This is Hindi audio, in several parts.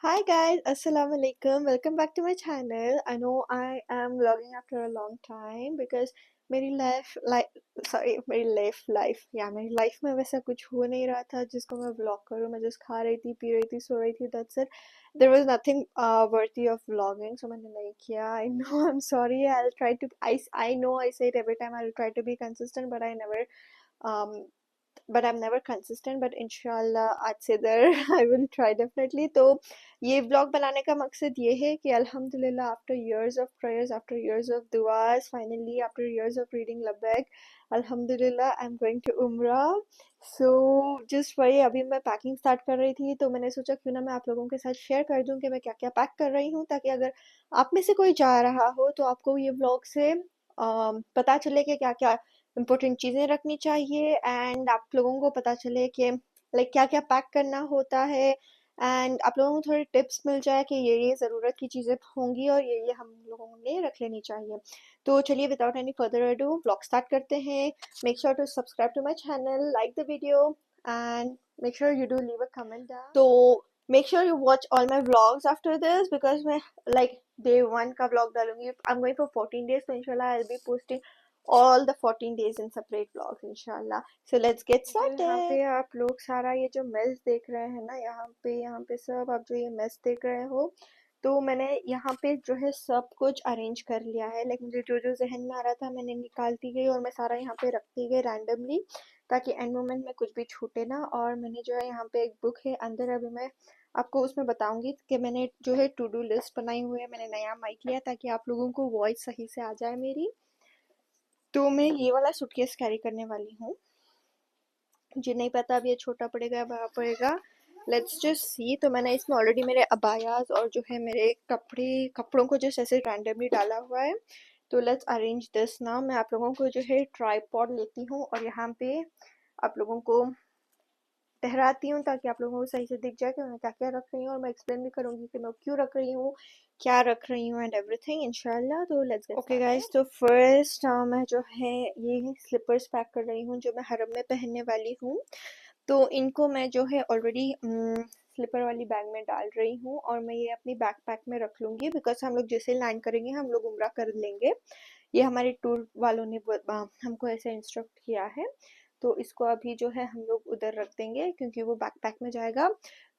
Hi guys, Assalamu alaikum. Welcome back to my channel. I know I am vlogging after a long time because मेरी मेरी लाइफ में वैसा कुछ हो नहीं रहा था जिसको मैं व्लॉग करूँ. मैं जस्ट खा रही थी, पी रही थी, सो रही थी. That's it. There was nothing worthy of vlogging, so मैंने नहीं किया. I know, I'm sorry. I know I say it every time. I'll try to be consistent, um but I'm never consistent. But इंशाल्लाह आज से इधर I will try definitely. तो ये व्लॉग बनाने का मकसद ये है कि अल्हम्दुलिल्लाह after years of prayers, after years of duas, finally after years of reading labbaik, अल्हम्दुलिल्लाह I'm going to umrah. So just वही अभी मैं पैकिंग स्टार्ट कर रही थी, तो मैंने सोचा क्यों ना मैं आप लोगों के साथ शेयर कर दूं कि मैं क्या क्या पैक कर रही हूँ, ताकि अगर आप में से कोई जा रहा हो तो आपको ये व्लॉग से पता चले कि क्या क्या इम्पोर्टेंट चीज़ें रखनी चाहिए, एंड आप लोगों को पता चले कि लाइक क्या क्या पैक करना होता है, एंड आप लोगों को थोड़ी टिप्स मिल जाए कि ये ज़रूरत की चीज़ें होंगी और ये हम लोगों ने रख लेनी चाहिए. तो चलिए without any further ado vlog start करते हैं. Make sure to subscribe to my channel, like the video, and make sure you do leave a comment down. तो make sure you watch all my vlogs after this, because मैं लाइक डे 1 का व्लॉग डालूंगी. I am going for 14 days, तो इंशाल्लाह I will be posting all the 14 days in separate vlogs inshallah. So let's get started. यहाँ पे आप लोग सारा ये जो मेस देख रहे हैं ना, यहाँ पे सब आप जो ये मेस देख रहे हो, तो मैंने यहाँ पे जो है सब कुछ अरेंज कर लिया है. लाइक मुझे जो जो जहन में आ रहा था मैंने निकालती गई और मैं सारा यहाँ पे रखती गई रैंडमली, ताकि एंड मोमेंट में कुछ भी छूटे ना. और मैंने जो है यहाँ पे एक बुक है अंदर, अभी मैं आपको उसमें बताऊंगी कि मैंने जो है टू डू लिस्ट बनाई हुई है. मैंने नया माइक लिया ताकि आप लोगों को वॉइस सही से आ जाए मेरी. तो मैं ये वाला सूटकेस कैरी करने वाली हूँ. मुझे नहीं पता अब ये छोटा पड़ेगा या बड़ा पड़ेगा, लेट्स जस्ट सी. तो मैंने इसमें ऑलरेडी मेरे अबायाज और जो है मेरे कपड़ों को जस्ट ऐसे रैंडमली डाला हुआ है. तो लेट्स अरेंज दिस नाउ. मैं आप लोगों को जो है ट्राइपॉड लेती हूँ और यहाँ पे आप लोगों को ठहराती हूँ ताकि आप लोगों को सही से दिख जाए कि मैं क्या क्या रख रही हूँ, और मैं एक्सप्लेन भी करूँगी कि मैं क्यों रख रही हूँ, क्या रख रही हूँ, एंड एवरीथिंग इंशाल्लाह. तो लेट्स गेट ओके गाइस. तो फर्स्ट मैं जो है ये स्लीपर्स पैक कर रही हूँ जो मैं हरम में पहनने वाली हूँ. तो इनको मैं जो है ऑलरेडी स्लीपर वाली बैग में डाल रही हूँ और मैं ये अपनी बैकपैक में रख लूँगी, बिकॉज हम लोग जैसे लैंड करेंगे हम लोग उम्रा कर लेंगे. ये हमारे टूर वालों ने हमको ऐसे इंस्ट्रक्ट किया है. तो इसको अभी जो है हम लोग उधर रख देंगे क्योंकि वो बैकपैक में जाएगा.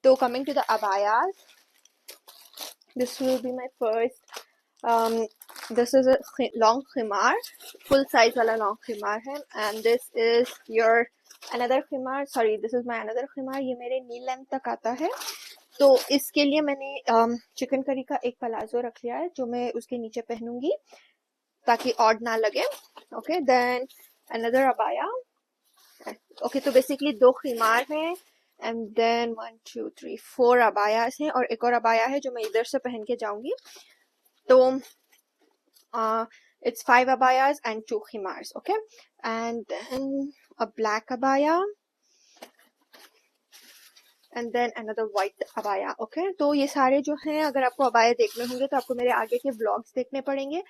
तो coming to the abayas, this will be my first. This is a long खिमार, फुल साइज वाला लॉन्ग खिमार है. And this is your another खिमार, sorry this is my another खिमार. ये मेरे नी लेंथ तक आता है. तो इसके लिए मैंने चिकन करी का एक पलाजो रख लिया है जो मैं उसके नीचे पहनूंगी ताकि ऑड ना लगे. ओके, देन अनदर अबाया. ओके, तो बेसिकली 2 खिमार हैं, एंड देन 1 2 3 4 अबायास हैं और एक और अबाया है जो मैं इधर से पहन के जाऊंगी. तो it's 5 abayas and 2 khimars. Okay, and then a black abaya and then another white abaya. Okay, तो ये सारे जो हैं, अगर आपको अबाया देखने होंगे तो आपको मेरे आगे के ब्लॉग्स देखने पड़ेंगे,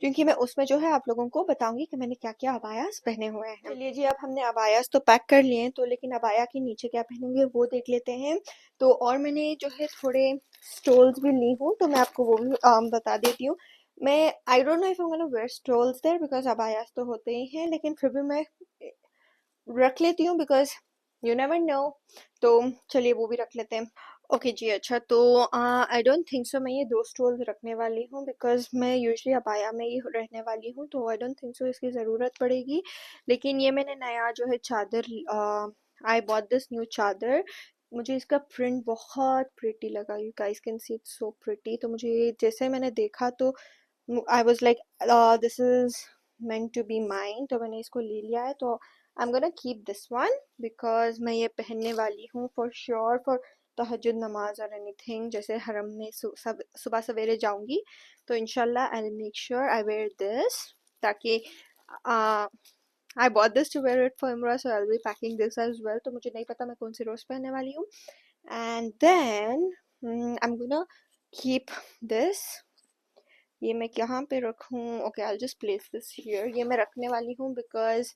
क्योंकि मैं उसमें जो है आप लोगों को बताऊंगी कि मैंने क्या क्या अबायास पहने हुए हैं. चलिए जी, अब हमने अबायास तो पैक कर लिए हैं, तो लेकिन अबाया के नीचे क्या पहनेंगे वो देख लेते हैं. तो और मैंने जो है थोड़े स्टोल्स भी ली हूँ, तो मैं आपको वो भी बता देती हूँ. मैं I don't know if I am gonna wear stoles there, because अबायास तो होते ही हैं, लेकिन फिर भी मैं रख लेती हूँ बिकॉज यू नेवर नो. तो चलिए वो भी रख लेते हैं. ओके जी, अच्छा. तो आई डोंट थिंक सो मैं ये 2 स्टोल्स रखने वाली हूँ, बिकॉज मैं यूजली अबाया में ही रहने वाली हूँ, तो आई डोंट थिंक सो इसकी ज़रूरत पड़ेगी. लेकिन ये मैंने नया जो है चादर, आई बॉट दिस न्यू चादर. मुझे इसका प्रिंट बहुत प्रिटी लगा. You guys can see it's so pretty. तो मुझे जैसे मैंने देखा तो I was like this is meant to be mine, तो मैंने इसको ले लिया है. तो I'm gonna keep this one because मैं ये पहनने वाली हूँ for sure for तहज्जुद नमाज और anything. जैसे हरम में सुबह सवेरे जाऊंगी तो इंशाल्लाह I'll make sure I wear this, ताकि I bought this to wear it for Umrah, so I'll be packing this as well. तो मुझे नहीं पता मैं कौन सी रोज पहनने वाली हूँ. And then I'm gonna keep this. ये मैं यहाँ पे रखूँ? Okay, I'll just place this here. ये मैं रखने वाली हूँ बिकॉज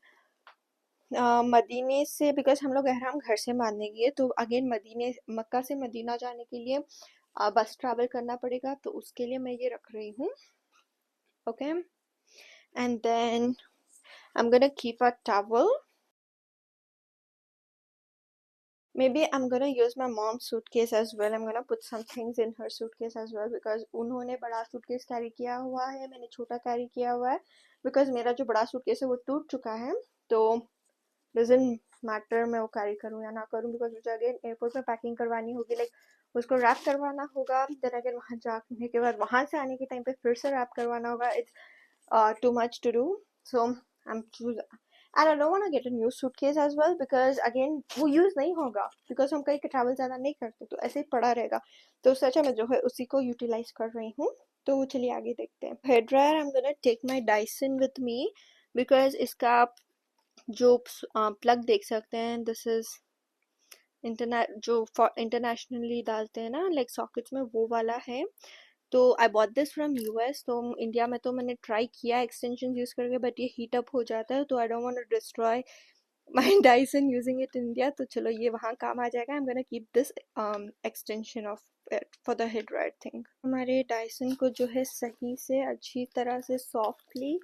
मदीने से, बिकॉज हम लोग एहराम घर से बांधने गए, तो अगेन मक्का से मदीना जाने के लिए बस ट्रैवल करना पड़ेगा, तो उसके लिए मैं ये रख रही हूँ. Okay, and then I am gonna keep a towel. Maybe I'm gonna use my mom's suitcase as well. I'm gonna put some things in her suitcase as well because उन्होंने बड़ा suitcase carry किया हुआ है, मैंने छोटा carry किया हुआ है. Because मेरा जो बड़ा suitcase है वो टूट चुका है, तो doesn't matter मैं वो carry करूँ या ना करूँ, because मुझे again airport पे packing करवानी होगी, like उसको wrap करवाना होगा, then again वहाँ जाने के बाद वहाँ से आने के time पे फिर से wrap करवाना होगा. It's too much to do. So I'm choosing. And I don't want to get a new suitcase as well because again वो use नहीं होगा, because हम कहीं travel ज़्यादा नहीं करते, तो ऐसे ही पड़ा रहेगा. तो उससे अच्छा मैं जो है उसी को utilize कर रही हूँ. तो चलिए आगे देखते हैं. Hair dryer, I'm gonna take my Dyson with me because इसका जो plug देख सकते हैं, this is इंटरनेट जो इंटरनेशनली डालते हैं ना, लाइक सॉकेट्स में, वो वाला है. तो I bought this from US. तो इंडिया में तो मैंने ट्राई किया एक्सटेंशन यूज़ करके, बट ये हीट अप हो जाता है, तो I don't want to destroy my Dyson using it in India. तो चलो ये वहाँ काम आ जाएगा. I am gonna keep this extension off for the head dryer thing. हमारे डाइसन को जो है सही से अच्छी तरह से सॉफ्टली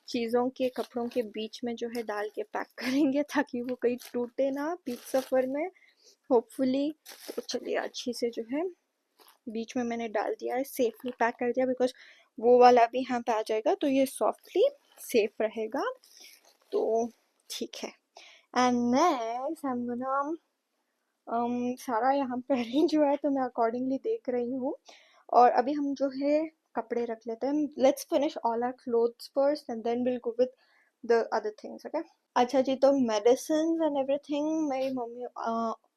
चीज़ों के कपड़ों के बीच में जो है डाल के पैक करेंगे, ताकि वो कहीं टूटे ना बीच सफ़र में, होपफुली. तो चलिए अच्छी से जो है बीच में मैंने डाल दिया है, सेफली पैक कर दिया, बिकॉज वो वाला भी यहाँ पे आ जाएगा, तो ये सॉफ्टली सेफ रहेगा. तो ठीक है. And next I am gonna सारा यहाँ पे अरेंज हुआ है, तो मैं अकॉर्डिंगली देख रही हूँ. और अभी हम जो है कपड़े रख लेते हैं. Let's finish all our clothes first and then will go with the other things. Okay. अच्छा जी, तो मेडिसिन एंड एवरीथिंग मेरी मम्मी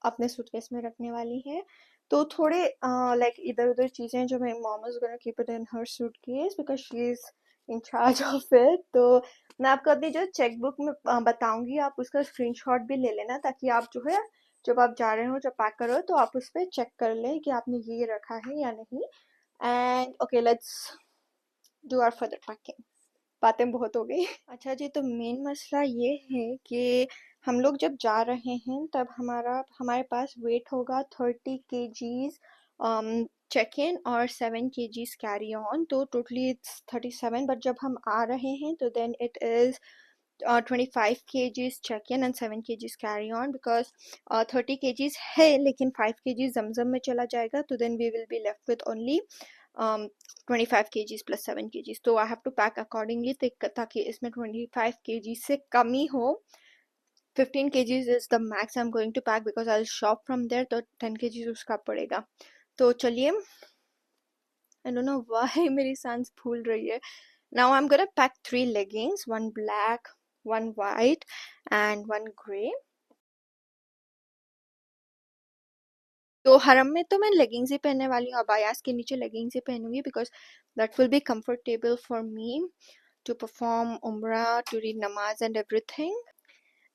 अपने सूटकेस में रखने वाली है. तो थोड़े लाइक इधर उधर चीज़ें जो मेरी mom is gonna keep it in her suitcase because she is in charge of it. तो मैं आपको अपनी जो चेक बुक में बताऊंगी, आप उसका स्क्रीनशॉट भी ले लेना, ताकि आप जो है जब आप जा रहे हो, जब पैक करो, तो आप उस पर चेक कर लें कि आपने ये रखा है या नहीं. And okay, let's do our further packing. बातें बहुत हो गई. अच्छा जी, तो मेन मसला ये है कि हम लोग जब जा रहे हैं तब हमारे पास वेट होगा 30 kgs चेक इन और 7 kgs कैरी ऑन, तो टोटली इट्स 37. बट जब हम आ रहे हैं तो then it is 25 kgs check in and 7 kgs carry on because 30 kgs है, लेकिन 5 kgs जमजम में चला जाएगा, तो then we will be left with only 25 kgs plus 7 kgs. तो I have to pack accordingly ताकि इसमें 25 kgs से कम ही हो. 15 kgs is the max I'm going to pack because I'll shop from there, तो 10 kgs उसका पड़ेगा. तो चलिए, I don't know why मेरी सांस फूल रही है. Now I'm gonna pack 3 leggings, one black, one white and one grey. तो हरम में तो मैं लेगिंग्स ही पहनने वाली हूँ, अबायास के नीचे लेगिंग्स ही पहनूंगी because that will be comfortable for me to perform उम्रा, टू रीड नमाज and everything.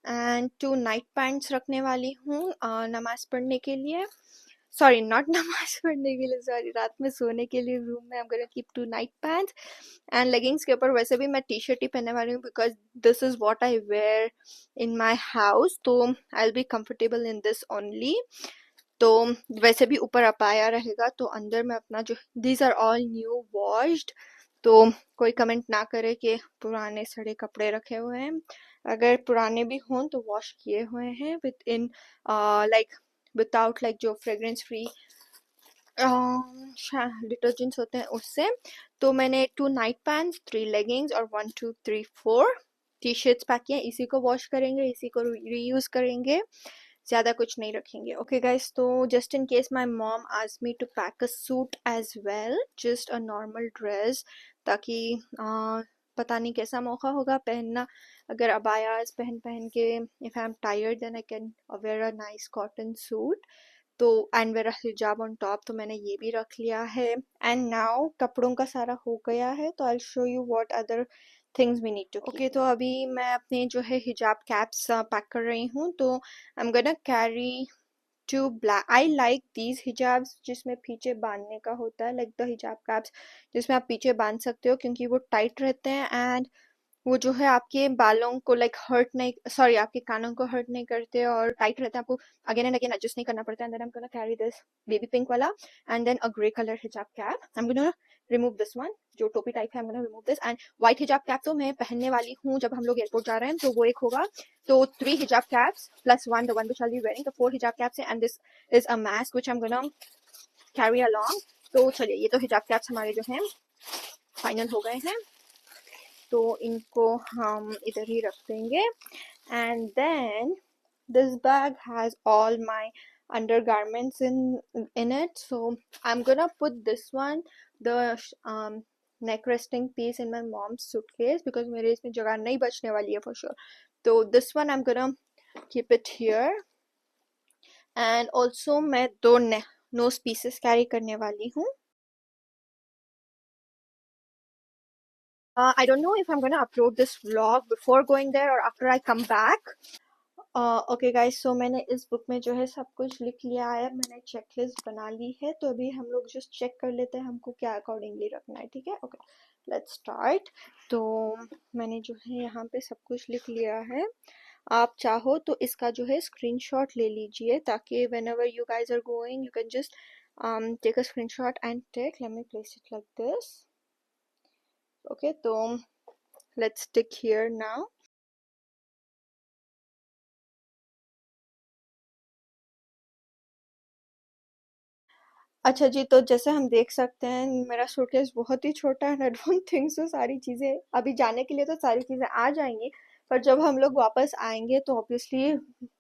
And 2 night pants रखने वाली हूँ नमाज पढ़ने के लिए. सॉरी, नॉट नमाज पढ़ने के लिए, सॉरी, रात में सोने के लिए रूम में. आई am gonna keep 2 night pants. And leggings के ऊपर वैसे भी मैं टी शर्ट ही पहनने वाली हूँ because this is what I wear in my house, तो I will be comfortable in this only. तो वैसे भी ऊपर अपाया रहेगा, तो अंदर में अपना जो these are all new washed, तो कोई कमेंट ना करे कि पुराने सड़े कपड़े रखे हुए हैं. अगर पुराने भी हों तो वॉश किए हुए हैं with in like without like जो फ्रेग्रेंस फ्री डिटर्जेंट्स होते हैं उससे. तो मैंने 2 नाइट पैंट्स, 3 लेगिंग्स और 1 2 3 4 टी शर्ट्स पैक किए. इसी को वॉश करेंगे, इसी को रीयूज करेंगे, ज़्यादा कुछ नहीं रखेंगे. ओके गाइस, तो just in case my mom asked me to pack a suit as well, just a normal dress, ताकि पता नहीं कैसा मौका होगा पहनना. अगर अबायास पहन पहन के if I am tired then I can wear a nice cotton suit, तो एंड वेयर हिजाब ऑन टॉप. तो मैंने ये भी रख लिया है. एंड नाउ कपड़ों का सारा हो गया है, तो I show you what other things we need to. Okay, तो अभी मैं अपने जो है हिजाब कैप्स पैक कर रही हूँ. तो I am gonna carry 2 black. I like these hijabs जिसमें पीछे बांधने का होता है, लाइक द हिजाब कैप्स जिसमें आप पीछे बांध सकते हो, क्योंकि वो टाइट रहते हैं एंड वो जो है आपके बालों को लाइक हर्ट नहीं, सॉरी आपके कानों को हर्ट नहीं करते और टाइट रहते हैं, आपको अगेन एंड अगेन एडजस्ट नहीं करना पड़ता है। And then I am gonna carry this baby pink वाला and then a grey colour hijab cap. I am gonna remove this one, जो टोपी टाइप है। I am gonna remove this and white hijab cap तो मैं पहनने वाली हूँ जब हम लोग एयरपोर्ट जा रहे हैं, तो वो एक होगा। तो 3 हिजाब caps plus one, the one which I will B wearing, तो 4 हिजाब कैप्स है। And this is a mask which I am gonna carry along. तो चलिए, ये तो हिजाब कैप्स हमारे जो हैं फाइनल हो गए हैं, तो इनको हम इधर ही रख देंगे। And then this bag has all my undergarments in it, so I'm gonna put this one, the um neck resting piece, in my mom's suitcase because मेरे इसमें जगह नहीं बचने वाली है for sure. तो this one I'm gonna keep it here. And also मैं दो nose pieces carry करने वाली हूँ. I don't know if I'm gonna upload this vlog before going there or after I come back. Okay guys, so मैंने इस बुक में जो है सब कुछ लिख लिया है, मैंने चेकलिस्ट बना ली है, तो अभी हम लोग जस्ट चेक कर लेते हैं हमको क्या अकॉर्डिंगली रखना है। ठीक है, ओके लेट्स स्टार्ट। तो मैंने जो है यहाँ पे सब कुछ लिख लिया है। आप चाहो तो इसका जो है स्क्रीनशॉट ले लीजिए, ताकि whenever you guys are going you can just take a screenshot and take, let me place it like this. Okay, तो let's stick here now. अच्छा जी, तो जैसे हम देख सकते हैं मेरा सूटकेस बहुत ही छोटा है। आई डोंट थिंक सो सारी चीज़ें अभी जाने के लिए तो सारी चीज़ें आ जाएंगी, पर जब हम लोग वापस आएंगे तो ऑब्वियसली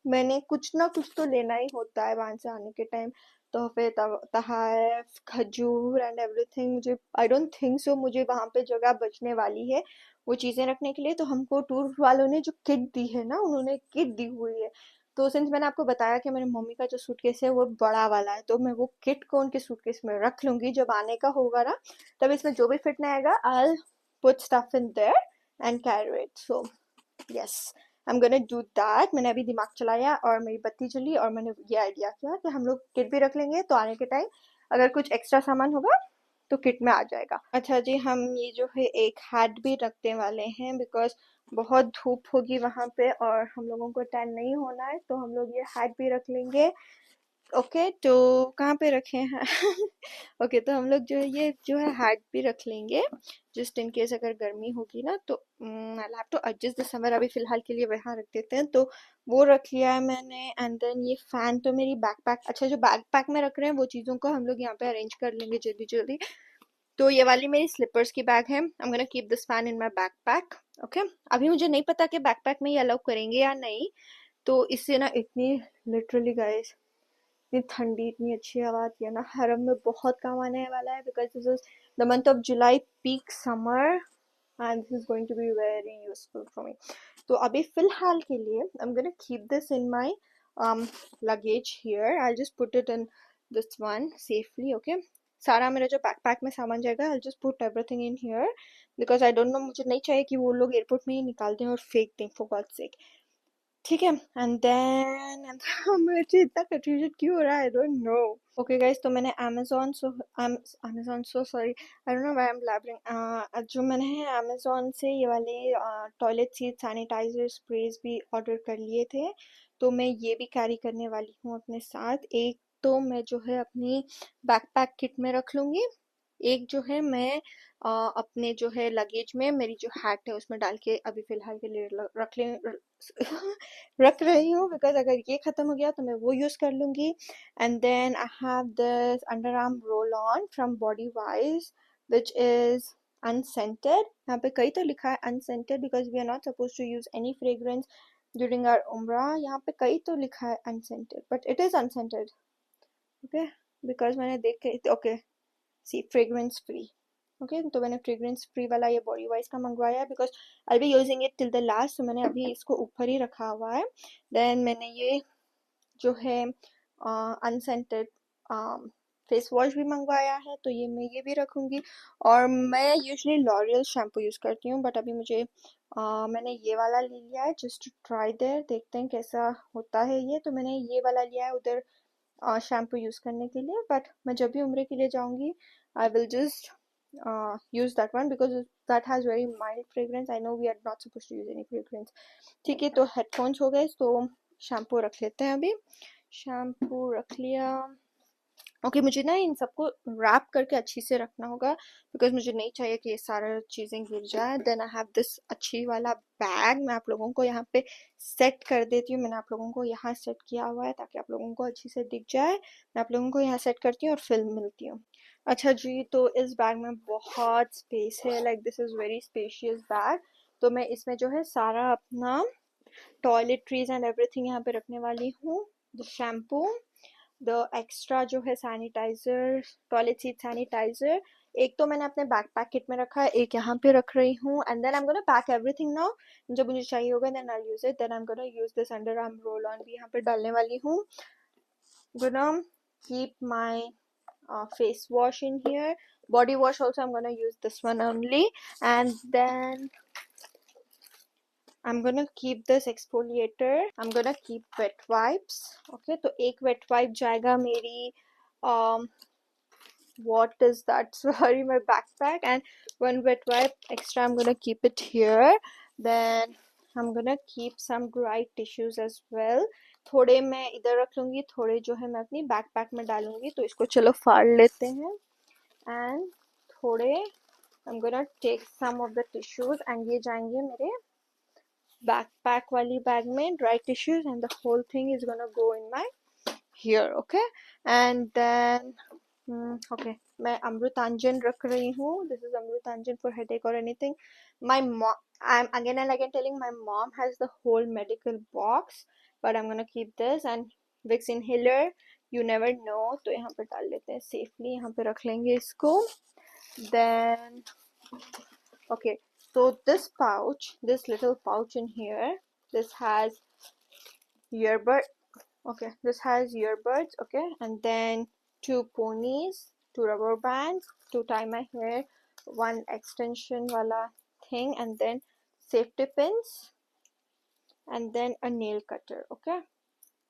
मैंने कुछ ना कुछ तो लेना ही होता है वहां से आने के टाइम। तोहफे, तहाफ, खजूर एंड एवरीथिंग। मुझे आई डोंट थिंक सो मुझे वहां पे जगह बचने वाली है वो चीज़ें रखने के लिए। तो हमको टूर वालों ने जो किट दी है ना, उन्होंने किट दी हुई है। तो सिंस मैंने आपको बताया कि मेरी मम्मी का जो सूटकेस है वो बड़ा वाला है, तो मैं वो किट को उनके सूटकेस में रख लूंगी। जब आने का होगा ना, तब इसमें जो भी फिट नहीं आएगा I put stuff in their and carry it. So yes, I am gonna do that. मैंने अभी दिमाग चलाया और मेरी बत्ती जली और मैंने ये आइडिया किया कि हम लोग किट भी रख लेंगे, तो आने के टाइम अगर कुछ एक्स्ट्रा सामान होगा तो किट में आ जाएगा। अच्छा जी, हम ये जो है एक हैट भी रखने वाले हैं, बिकॉज बहुत धूप होगी वहां पे और हम लोगों को टैन नहीं होना है, तो हम लोग ये हैट भी रख लेंगे। ओके, तो कहाँ पे रखे हैं? ओके, तो हम लोग जो है ये जो है हैट भी रख लेंगे, जस्ट इन केस अगर गर्मी होगी ना, तो I have to adjust the summer. अभी फिलहाल के लिए वहाँ रख देते हैं, तो वो रख लिया है मैंने। एंड देन ये फैन तो मेरी बैकपैक, अच्छा जो बैकपैक में रख रहे हैं वो चीज़ों को हम लोग यहाँ पे अरेंज कर लेंगे जल्दी जल्दी। तो ये वाली मेरी स्लीपर्स की बैग है। I am gonna keep this fan in my backpack. Okay, अभी मुझे नहीं पता कि बैकपैक में ये अलाउ करेंगे या नहीं, तो इससे ना इतनी, लिटरली गाइस, इतनी ठंडी इतनी अच्छी हवा आती है ना, हरम में बहुत काम आने वाला है, because this is the month of July, peak summer, and this is going to be very useful for me. तो अभी फिलहाल के लिए I am gonna keep this in my luggage here. I just put it in this one safely. Okay, सारा मेरा जो बैकपैक में सामान जाएगा, I just put everything in here, because I don't know, मुझे नहीं चाहिए कि वो लोग एयरपोर्ट में ही निकाल दें और फेंक दें, फॉर गॉड्स सेक। ठीक है, एंड देन मुझे इतना कंफ्यूजन क्यों हो रहा है, आई डोंट नो। ओके गाइस, तो मैंने Amazon so sorry, I don't know why I am blabbering, जो मैंने अमेजोन से ये वाले टॉयलेट सीट सैनिटाइजर स्प्रेज भी ऑर्डर कर लिए थे, तो मैं ये भी कैरी करने वाली हूँ अपने साथ। एक तो मैं जो है अपनी बैकपैक किट में रख लूंगी, एक जो है मैं अपने जो है लगेज में मेरी जो हैट है उसमें डाल के अभी फिलहाल के लिए रख रही हूँ, बिकॉज अगर ये खत्म हो गया तो मैं वो यूज कर लूंगी। And then I have this underarm roll on from Bodywise which is unscented। यहाँ पे कई तो लिखा है unscented because we are not supposed to use any fragrance during our umrah। यहाँ पे कई तो लिखा है unscented but it is unscented। okay, because मैंने देख के okay, सी फ्रेग्रेंस फ्री। ओके, तो मैंने फ्रेग्रेंस फ्री वाला ये बॉडी वाइज का मंगवाया है, because I be using it till the last, तो मैंने अभी इसको ऊपर ही रखा हुआ है। देन मैंने ये जो है अनसेंटेड फेस वॉश भी मंगवाया है, तो ये मैं ये भी रखूँगी। और मैं यूजुअली लॉरियल शैम्पू यूज़ करती हूँ, बट अभी मुझे मैंने ये वाला ले लिया है जस्ट टू ट्राई देयर, देखते हैं कैसा होता है ये। तो मैंने ये वाला लिया है उधर शैम्पू यूज़ करने के लिए, बट मैं जब भी उम्र के लिए जाऊँगी I will just use that one because that has very mild fragrance. I know we are not supposed to use any fragrance. ठीक है, तो headphones हो गए, तो शैम्पू रख लेते हैं अभी. शैम्पू रख लिया. ओके, मुझे ना इन सबको रैप करके अच्छी से रखना होगा बिकॉज मुझे नहीं चाहिए कि ये सारा चीज़ें गिर जाए. देन आई हैव दिस अच्छी वाला बैग. मैं आप लोगों को यहाँ पे सेट कर देती हूँ. मैंने आप लोगों को यहाँ सेट किया हुआ है ताकि आप लोगों को अच्छी से दिख जाए. मैं आप लोगों को यहाँ सेट करती हूँ और फिल्म मिलती हूँ. अच्छा जी, तो इस बैग में बहुत स्पेस है. Like this is very spacious bag. तो मैं इसमें जो है सारा अपना टॉयलेटरीज एंड एवरीथिंग यहाँ पे रखने वाली हूँ. द शैम्पू, द एक्स्ट्रा जो है सैनिटाइजर, टॉयलेट सीट सैनिटाइजर, एक तो मैंने अपने बैक पैकेट में रखा है, एक यहाँ पे रख रही हूँ. And then I am gonna pack everything now. जब मुझे चाहिए होगा then I use it. Then I am gonna use this underarm roll on भी यहाँ पे डालने वाली हूँ. Gonna keep my face wash in here. Body wash also I'm gonna use this one only. And then I'm gonna keep this exfoliator. I'm gonna keep wet wipes. Okay, तो एक wet wipe जाएगा मेरी what is that, sorry, my backpack. And one wet wipe extra I'm gonna keep it here. Then I'm gonna keep some dry tissues as well. थोड़े मैं इधर रख लूँगी, थोड़े जो है मैं अपनी बैकपैक में डालूँगी. तो इसको चलो फाड़ लेते हैं. And थोड़े I'm gonna take some of the tissues and ये जाएंगे मेरे backpack वाली बैग में, dry tissues, and the whole thing is gonna go in my here. Okay, and then okay, मैं अमृतांजन रख रही हूँ. This is Amrutanjan for headache or anything. My mom, I'm again and again telling, my mom has the whole medical box, but I'm gonna keep this. And Vicks inhaler, you never know, तो यहाँ पे डाल लेते हैं safely. यहाँ पे रख लेंगे इसको. Then okay, so this pouch, this little pouch in here, this has earbud. Okay, this has earbuds. Okay, and then two ponies, two rubber bands to tie my hair, one extension wala thing, and then safety pins, and then a nail cutter. Okay,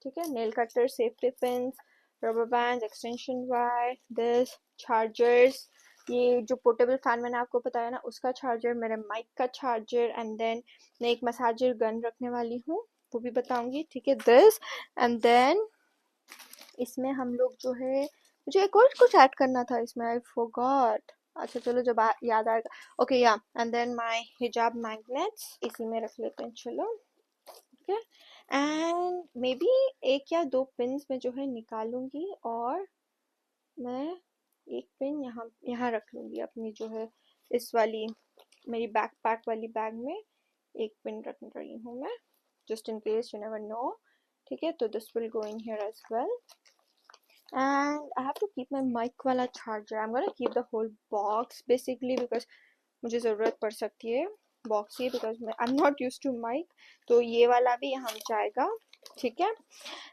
okay, nail cutter, safety pins, rubber bands, extension wire, this chargers. ये जो पोर्टेबल फैन मैंने आपको बताया ना, उसका चार्जर, मेरे माइक का चार्जर. एंड देन मैं एक मसाजर गन रखने वाली हूँ, वो भी बताऊंगी. ठीक है, दिस. एंड देन इसमें हम लोग जो है, मुझे एक और कुछ ऐड करना था इसमें, आई फॉरगॉट. अच्छा चलो, जब याद आएगा. ओके या, एंड देन माय हिजाब मैग्नेट्स इसी में रख लेते हैं. चलो, ओके. एंड मे बी एक या दो पिन्स में जो है निकालूंगी और मैं एक पिन यहाँ यहाँ रख लूँगी अपनी जो है इस वाली मेरी बैकपैक वाली बैग में. एक पिन रख रही हूँ मैं, just in case, you never know. ठीक है, तो this will go in here as well. And I have to keep my mic वाला charger. I'm gonna keep the whole box basically because मुझे ज़रूरत पड़ सकती है बॉक्स ही, बिकॉज मैं I am not use to mic. तो ये वाला भी यहाँ जाएगा. ठीक है.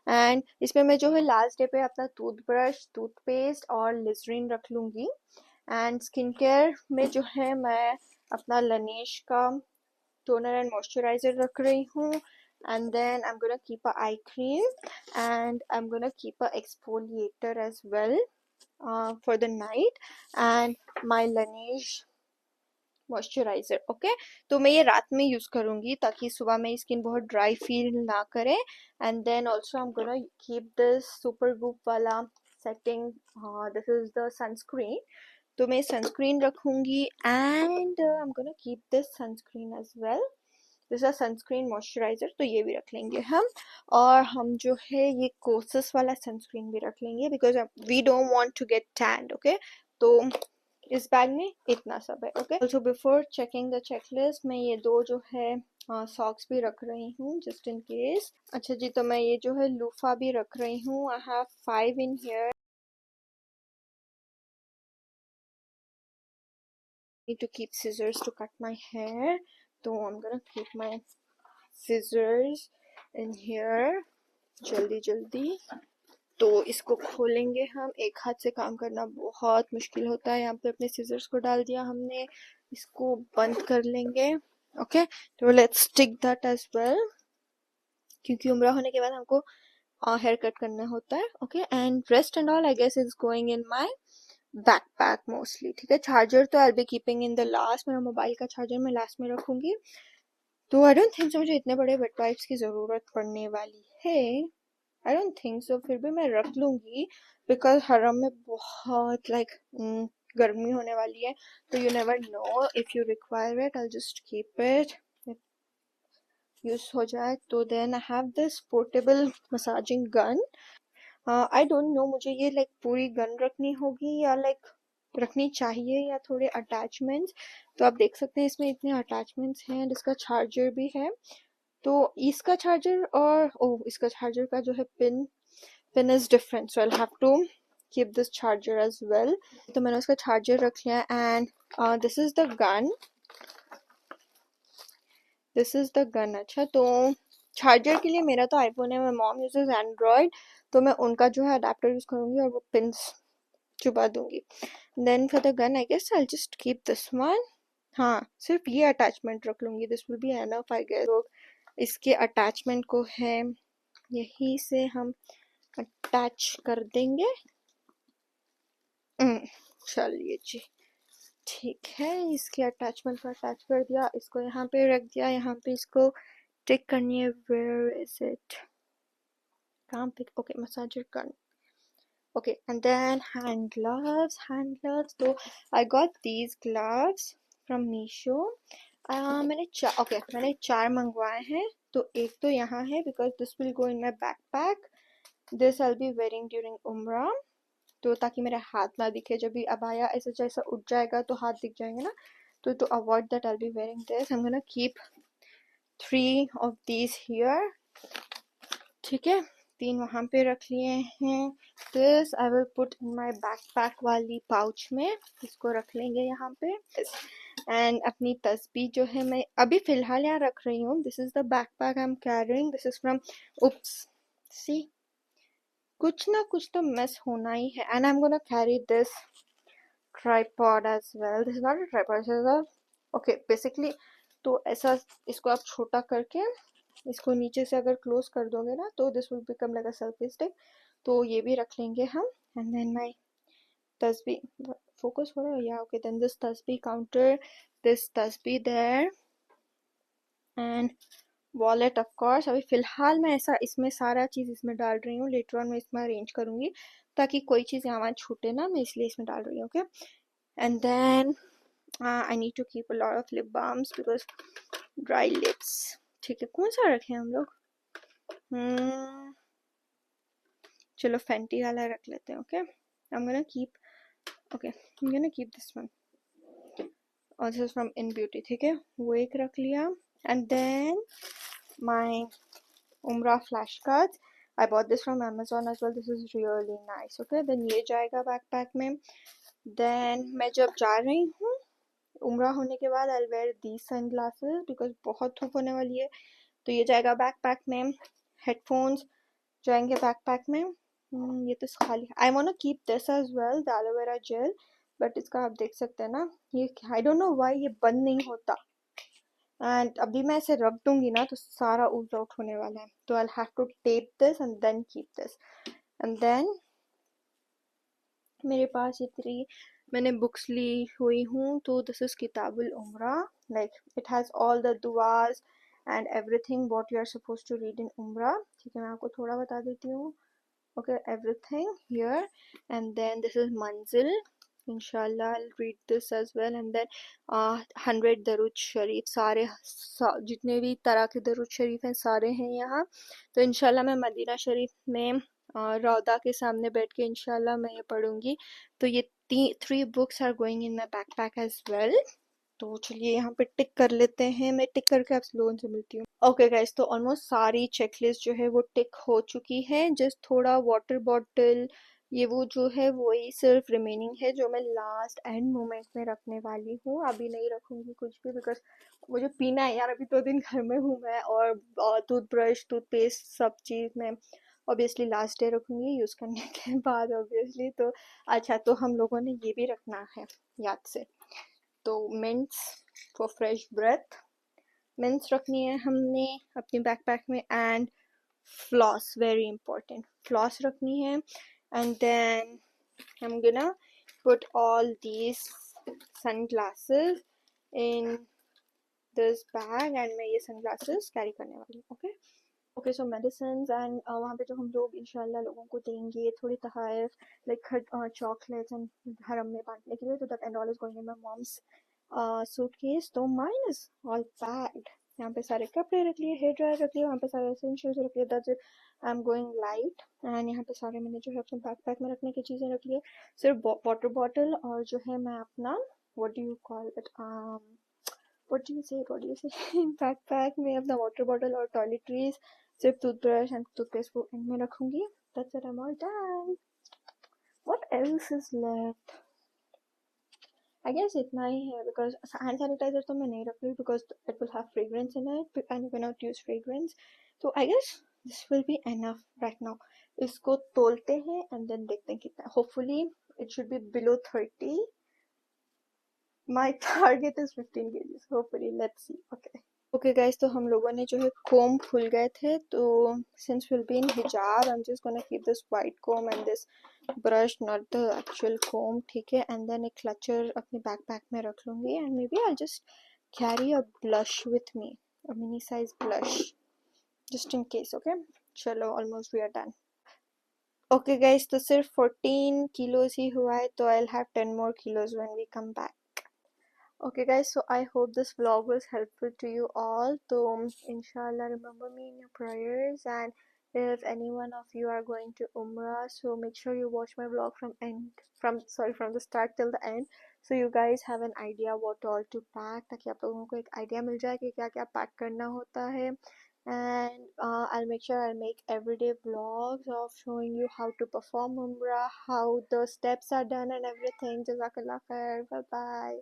एंड इसमें मैं जो है लास्ट डे पे अपना टूथब्रश, टूथपेस्ट और लिजरीन रख लूँगी. एंड स्किन केयर में जो है मैं अपना लनेश का टोनर एंड मॉइस्चराइजर रख रही हूँ. And then I'm gonna keep a eye cream and I'm gonna keep a exfoliator as well for the night, and my Laneige moisturiser. Okay, तो मैं ये रात में यूज करूंगी ताकि सुबह मेरी स्किन बहुत ड्राई फील ना करे. And then also I am gonna keep this Supergoop वाला setting. This is the sunscreen, तो मैं सनस्क्रीन रखूंगी. And I am gonna keep this sunscreen as well. This is sunscreen moisturiser, तो ये भी रख लेंगे हम. और हम जो है ये कोसस वाला सनस्क्रीन भी रख लेंगे because we don't want to get tanned. Okay, तो इस बैग में इतना सब है. Okay, also before checking the checklist मैं ये दो जो है सॉक्स भी रख रही हूँ जस्ट इन केस. अच्छा जी, तो मैं ये जो है लूफा भी रख रही हूँ. I have 5 in here. need to keep scissors to cut my hair, so I'm gonna keep my scissors in here. जल्दी जल्दी. तो इसको खोलेंगे हम. एक हाथ से काम करना बहुत मुश्किल होता है. यहाँ पे अपने सीजर्स को डाल दिया हमने, इसको बंद कर लेंगे. ओके, तो let's stick that as well क्योंकि उम्र होने के बाद हमको हेयर कट करना होता है. Okay, and rest and all I guess is going in my backpack mostly, ठीक है। चार्जर तो I be keeping in the last, मेरा मोबाइल का चार्जर मैं लास्ट में रखूंगी। तो आई डोंट थिंक सो मुझे इतने बड़े वेट वाइप्स की ज़रूरत पड़ने वाली है, आई डोंट थिंक सो, फिर भी मैं रख लूंगी बिकॉज हरम में बहुत लाइक गर्मी होने वाली है, तो you never know, if you require it I just keep it, use हो जाए तो। Then I have this portable massaging gun. I don't know मुझे ये लाइक पूरी गन रखनी होगी या लाइक रखनी चाहिए या थोड़े अटैचमेंट्स। तो आप देख सकते हैं इसमें इतने अटैचमेंट्स हैं, इसका चार्जर भी है। तो इसका चार्जर और इसका चार्जर का जो है pin is different, so I have to keep this charger as well. तो मैंने उसका चार्जर रख लिया and this is the gun, this is the gun. अच्छा, तो चार्जर के लिए मेरा तो आईफोन है, मेरा मॉम यूजेस एंड्रॉयड, तो मैं उनका जो है अडेप्टर यूज करूंगी और वो पिंस चुबा दूंगी। Then for the gun I guess I just keep this one. हाँ, सिर्फ ये अटैचमेंट रख लूंगी, this will be enough I guess. तो इसके अटैचमेंट को है यही से हम अटैच कर देंगे। चलिए जी, ठीक है, इसके अटैचमेंट को अटैच कर दिया, इसको यहाँ पे रख दिया, यहाँ पे इसको टिक करनी है, वेयर इज इट, कहाँ पे, okay massager gun, okay, and then hand gloves. So I got these gloves from Meesho. मैंने चार मंगवाए हैं। तो एक तो यहाँ है because this will go in my backpack. This I'll be wearing during Umrah. तो ताकि मेरा हाथ ना दिखे, जब भी अबाया ऐसा जैसा उठ जाएगा तो हाथ दिख जाएंगे ना, तो avoid that I'll be wearing this. I'm gonna keep 3 of these here. ठीक है, 3 वहां पे रख लिए हैं। This I will put in my backpack वाली पाउच में, इसको रख लेंगे यहाँ पे। एंड अपनी तस्बीह जो है मैं अभी फिलहाल यहाँ रख रही हूँ। This is the backpack I am carrying, this is from oops. See, कुछ ना कुछ तो मिस होना ही है। And I am gonna carry this tripod as well, this is not a tripod, this is a okay basically. तो ऐसा इसको आप छोटा करके इसको नीचे से अगर क्लोज कर दोगे ना तो this will become like a selfie stick. तो ये भी रख लेंगे हम। एंड देन माय तस्बीह, फोकस हो रहा है या ओके, देन दिस तस्बीह काउंटर, दिस तस्बीह there and wallet of course. अभी फिलहाल मैं ऐसा इसमें सारा चीज़ इसमें डाल रही हूँ, लेटर ऑन मैं इसमें अरेंज करूँगी ताकि कोई चीज़ यहाँ छूटे ना, मैं इसलिए इसमें डाल रही हूँ। Okay, and then I need to keep a lot of lip balms because dry lips. ठीक है, कौन सा रखें हम लोग? चलो फेंटी वाला रख लेते हैं। Okay, I am gonna keep, okay I am gonna keep this one, और this is from in beauty. ठीक है, वो एक रख लिया। एंड देन माय उम्रा flash cards, I bought this from Amazon as well, this is really nice. Okay, then ये जाएगा बैकपैक में। देन मैं जब जा रही हूँ उम्रा होने के बाद, I wear these sunglasses because बहुत धूप होने वाली है, तो ये जाएगा बैकपैक में। हेडफोन्स जाएंगे बैकपैक में। ये तो खाली, I want keep this as well, the aloe vera gel, but इसका आप देख सकते हैं ना, ये आई डोंट नो व्हाई ये बंद नहीं होता। एंड अभी मैं इसे रख दूंगी ना तो सारा ऊज आउट होने वाला है, तो I have to tape this and then keep this. And then मेरे पास इतनी मैंने बुक्स ली हुई हूँ, तो दिस इज किताबुल उम्रा, like it has all the दुआज and everything what you are suppose to read in उम्रा। ठीक है, मैं आपको थोड़ा बता देती हूँ। okay, everything here, and then this is manzil, inshallah I'll read this as well, and then 100 दरूद शरीफ, सारे जितने भी तरह के दरूद शरीफ हैं सारे हैं यहाँ। तो इंशाल्लाह मैं मदीना शरीफ में रौदा के सामने बैठ के इंशाल्लाह मैं ये पढ़ूंगी। तो ये 3 books are going in my backpack as well. तो चलिए यहाँ पे टिक कर लेते हैं, मैं टिक करके आप लोगों से मिलती हूँ। ओके गाइस, तो ऑलमोस्ट सारी चेकलिस्ट जो है वो टिक हो चुकी है, जस्ट थोड़ा वाटर बॉटल ये वो जो है वही सिर्फ रिमेनिंग है, जो मैं लास्ट एंड मोमेंट में रखने वाली हूँ। अभी नहीं रखूंगी कुछ भी बिकॉज मुझे पीना है यार, अभी 2 दिन घर में हूँ मैं, और टूथब्रश टूथपेस्ट सब चीज़ मैं ऑब्वियसली लास्ट डे रखूंगी यूज़ करने के बाद ऑब्वियसली। तो अच्छा, तो हम लोगों ने ये भी रखना है याद से, तो mints for fresh breath, mints रखनी है हमने अपनी बैकपैक में। And floss, very important, floss रखनी है। And then I'm gonna put all these sunglasses in this bag and मैं ये sunglasses carry करने वाली हूँ. Okay. Okay so medicine and वहाँ पे जो हम लोग इंशाल्लाह लोगों को देंगे थोड़ी तहाइफ लाइक चॉकलेट्स एंड हरम में बांटने के लिए, तो that and all is going in my moms suitcase. तो माइन इज ऑल पैक्ड. यहाँ पे सारे कपड़े रख लिए, हेयर ड्रायर रख लिए, वहाँ पे सारे एसेंशियल्स रख लिए. That's it. I am going light. And यहाँ पे सारे मैंने जो है अपने बैकपैक में रखने की चीज़ें रख लिए. सिर्फ वाटर बॉटल और जो है मैं अपना what do you call it what do you say backpack में अपना वाटर बॉटल और टॉयलेटरीज, सिर्फ टूथब्रश एंड टूथपेस्ट को एंड में रखूंगी. That's it, I'm all done. What else is left? I guess इतना ही है because hand sanitizer तो मैं नहीं रख रही because it will have fragrance in it and you cannot use fragrance. So I guess this will be enough right now. इसको तोलते हैं and then देखते हैं कितना. Hopefully it should be below 30. My target is 15 kgs. Hopefully, let's see. Okay. Okay guys, तो हम लोगों ने जो है comb खुल गए थे, तो since we'll be in hijab, I'm just gonna keep this white comb and this brush, not the actual comb, ठीक है. And then एक clutcher अपने backpack में रख लूँगी and maybe I'll just carry a blush with me, a mini size blush, just in case. Okay. चलो, almost we are done. Okay guys, तो सिर्फ 14 kilos ही हुआ है, तो I'll have 10 more kilos when we come back. Okay guys, so I hope this vlog was helpful to you all. So inshallah remember me in your prayers, and if any one of you are going to Umrah, so make sure you watch my vlog from the start till the end, so you guys have an idea what all to pack, ताकि आप लोगों को एक idea मिल जाए कि क्या क्या pack करना होता है. And I'll make sure I'll make everyday vlogs of showing you how to perform Umrah, how the steps are done and everything. Jazakallah khair. Bye bye.